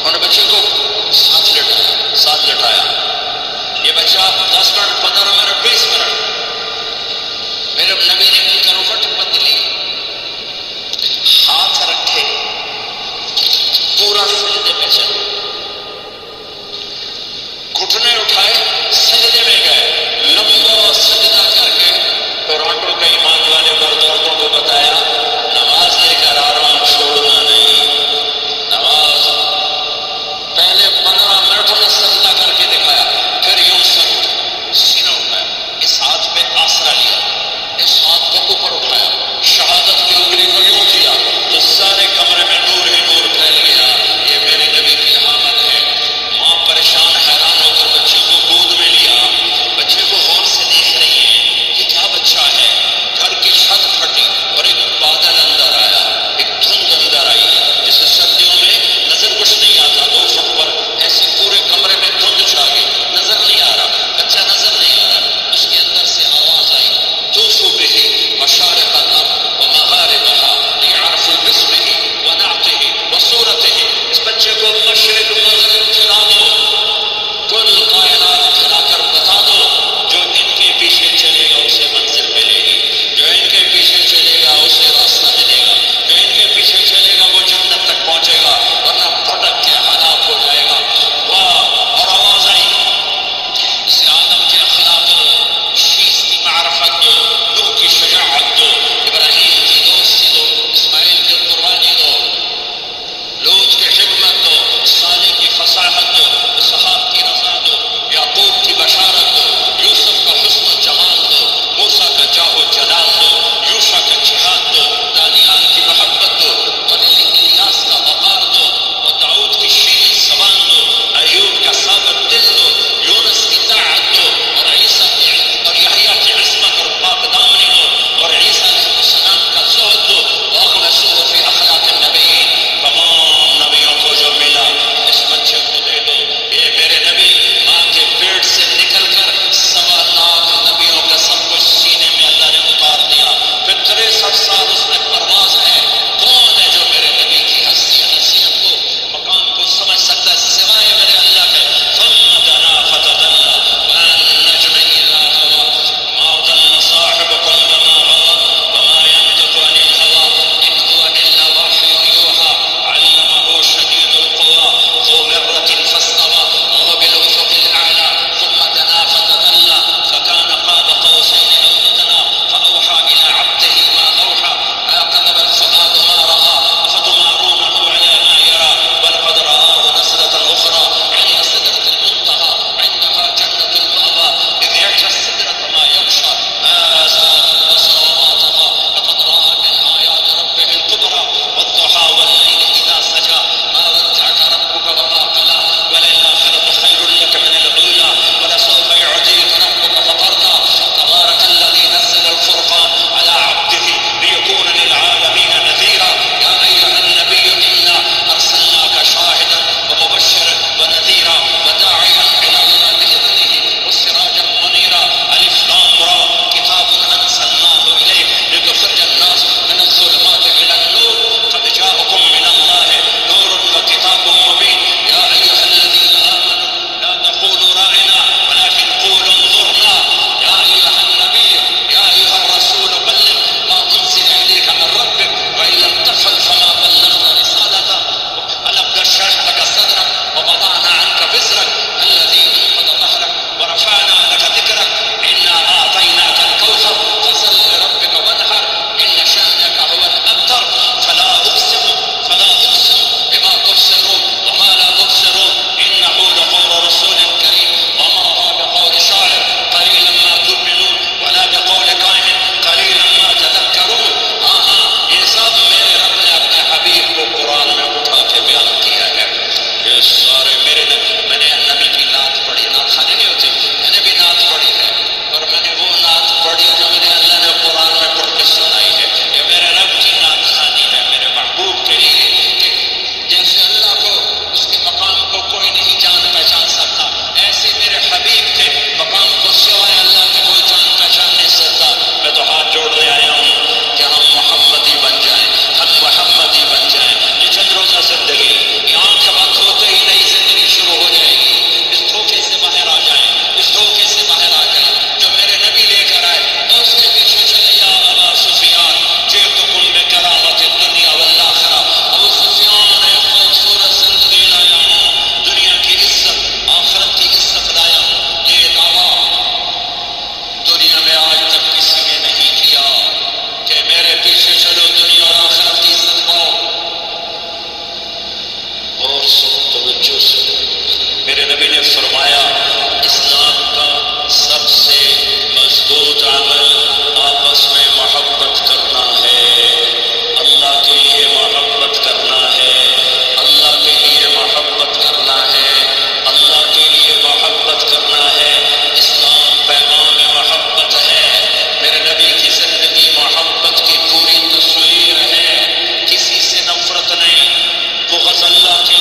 انہوں نے بچے کو ساتھ لٹایا. یہ بچہ 10 منٹ 15 منٹ 20 منٹ میرے نبی نے کی کروٹ بدلی، ہاتھ رکھے، پورا سجدے میں چلے، گھٹنے اٹھائے، سجدے میں گئے، لمبا سجدہ کر کے ٹورانٹو کے ایمان والے مردوں کو بتایا نماز لے کر آ رہا ہوں، چھوڑنا نہیں. نماز پہلے 15 منٹ میں سجدہ کر کے دکھایا، پھر یوں سینہ اٹھایا، اس ہاتھ پہ آسرا لیا، اس ہاتھ کو اوپر اٹھایا، شہادت کی انگلی کو یوں کیا تو سارے کمرے میں نور ہی نور پھیل گیا. یہ میرے نبی بس اللہ کے